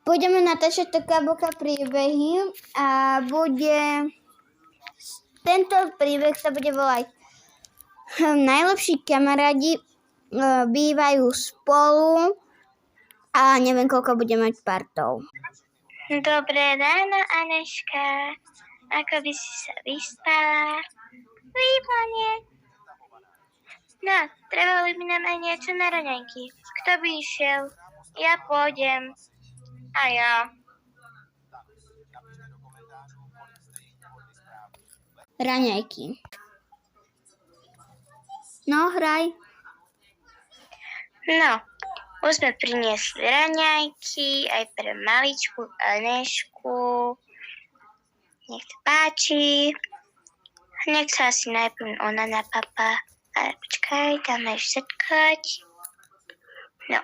Budeme natáčať také boka príbehy a tento príbeh sa bude volať Najlepší kamarádi bývajú spolu a neviem, koľko bude mať partov. Dobré ráno, Aneška. Ako by si sa vyspala? Výborne. No, trebali by nám aj niečo na raňajky. Kto by išiel? Ja pôjdem. A ja. Raňajky. No, hraj. No, už sme priniesli raňajky aj pre maličku Anešku. Nech sa páči. Nech sa asi najprv ona napapá. Ale počkaj, dáme už setkať. No.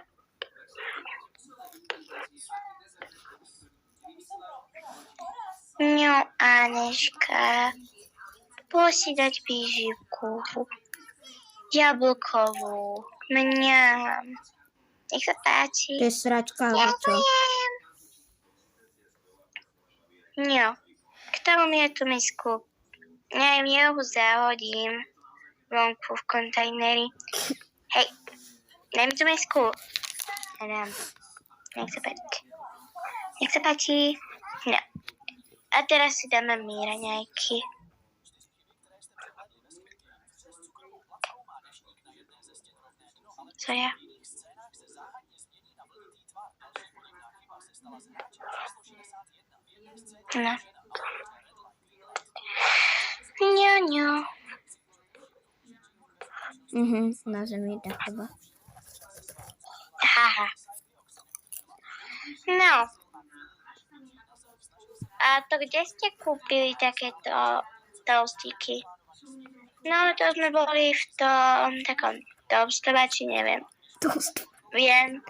No, Aneška. Poď si dať výživku. Jablkovú. Mňam. Nech sa páči. To je sračka, alebo čo? Ďakujem. No. Kto umie tú misku? Ja ju zahodím vonku v kontajneri. Hej, daj mi tú misku. Ja dám. Nech sa páči. Nech sa páči. No. A teraz si dáme my raňajky. Co ja? No. Ňo. Na zemi tak chyba. Haha. No. A to kde ste kúpili takéto toastíky? No, to sme boli v tom takom toastovači, neviem. Toast. Viem.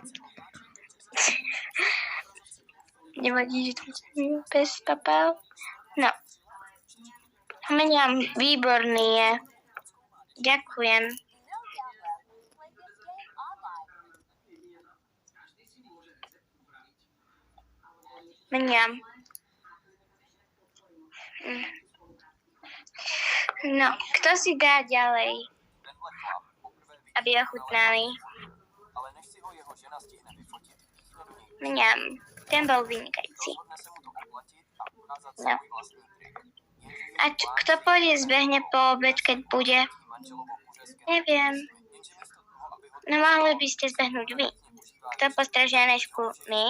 Nevadí, že to som bez papal. No. Mňam výborný je. Ďakujem. Mňam. No, kto si dá ďalej? Aby ochutnali. Mňam. Ten bol vynikajúci. No. A kto pôjde zbehne po obed, keď bude? Neviem. No mohli by ste zbehnúť vy. Kto postraží Anešku? My?